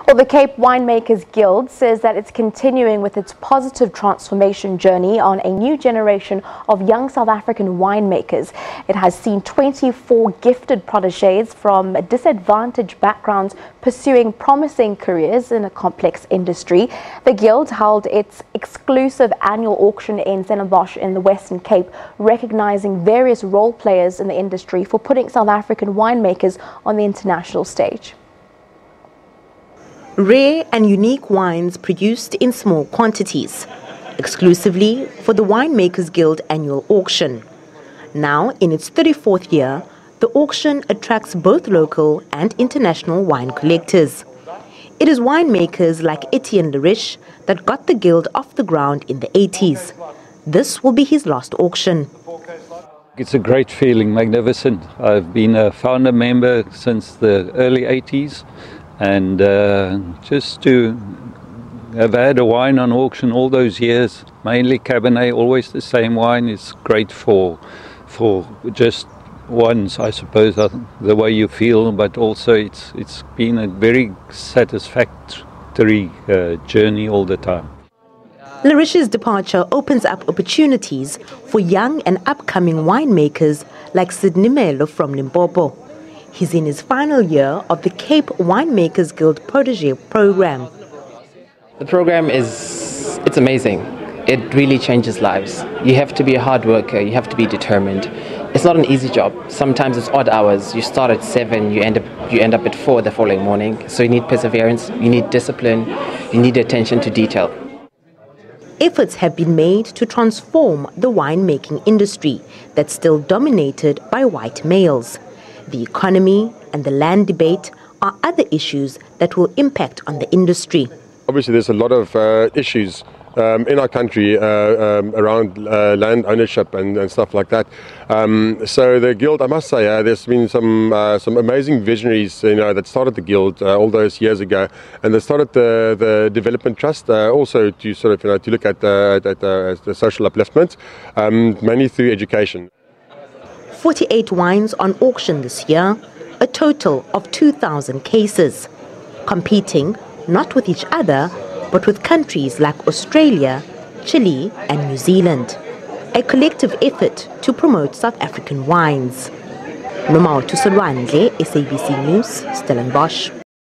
Well, the Cape Winemakers Guild says that it's continuing with its positive transformation journey on a new generation of young South African winemakers. It has seen 24 gifted protégés from disadvantaged backgrounds pursuing promising careers in a complex industry. The Guild held its exclusive annual auction in Stellenbosch in the Western Cape, recognizing various role players in the industry for putting South African winemakers on the international stage. Rare and unique wines produced in small quantities, exclusively for the Winemakers Guild annual auction. Now, in its 34th year, the auction attracts both local and international wine collectors. It is winemakers like Etienne Leriche that got the Guild off the ground in the 80s. This will be his last auction. It's a great feeling, magnificent. I've been a founder member since the early 80s. And just to have had a wine on auction all those years, mainly Cabernet, always the same wine, is great for just once, I suppose, the way you feel, but also it's been a very satisfactory journey all the time. Leriche's departure opens up opportunities for young and upcoming winemakers like Sidney Melo from Limpopo. He's in his final year of the Cape Winemakers Guild Protégé program. The program it's amazing. It really changes lives. You have to be a hard worker, you have to be determined. It's not an easy job. Sometimes it's odd hours. You start at 7, you end up at 4 the following morning. So you need perseverance, you need discipline, you need attention to detail. Efforts have been made to transform the winemaking industry that's still dominated by white males. The economy and the land debate are other issues that will impact on the industry. Obviously, there's a lot of issues in our country around land ownership and stuff like that. So the Guild, I must say, there's been some amazing visionaries, that started the Guild all those years ago, and they started the Development Trust also to sort of to look at the social upliftment, mainly through education. 48 wines on auction this year, a total of 2,000 cases, competing not with each other, but with countries like Australia, Chile and New Zealand. A collective effort to promote South African wines. Nomao Tusolwandle, SABC News, Stellenbosch.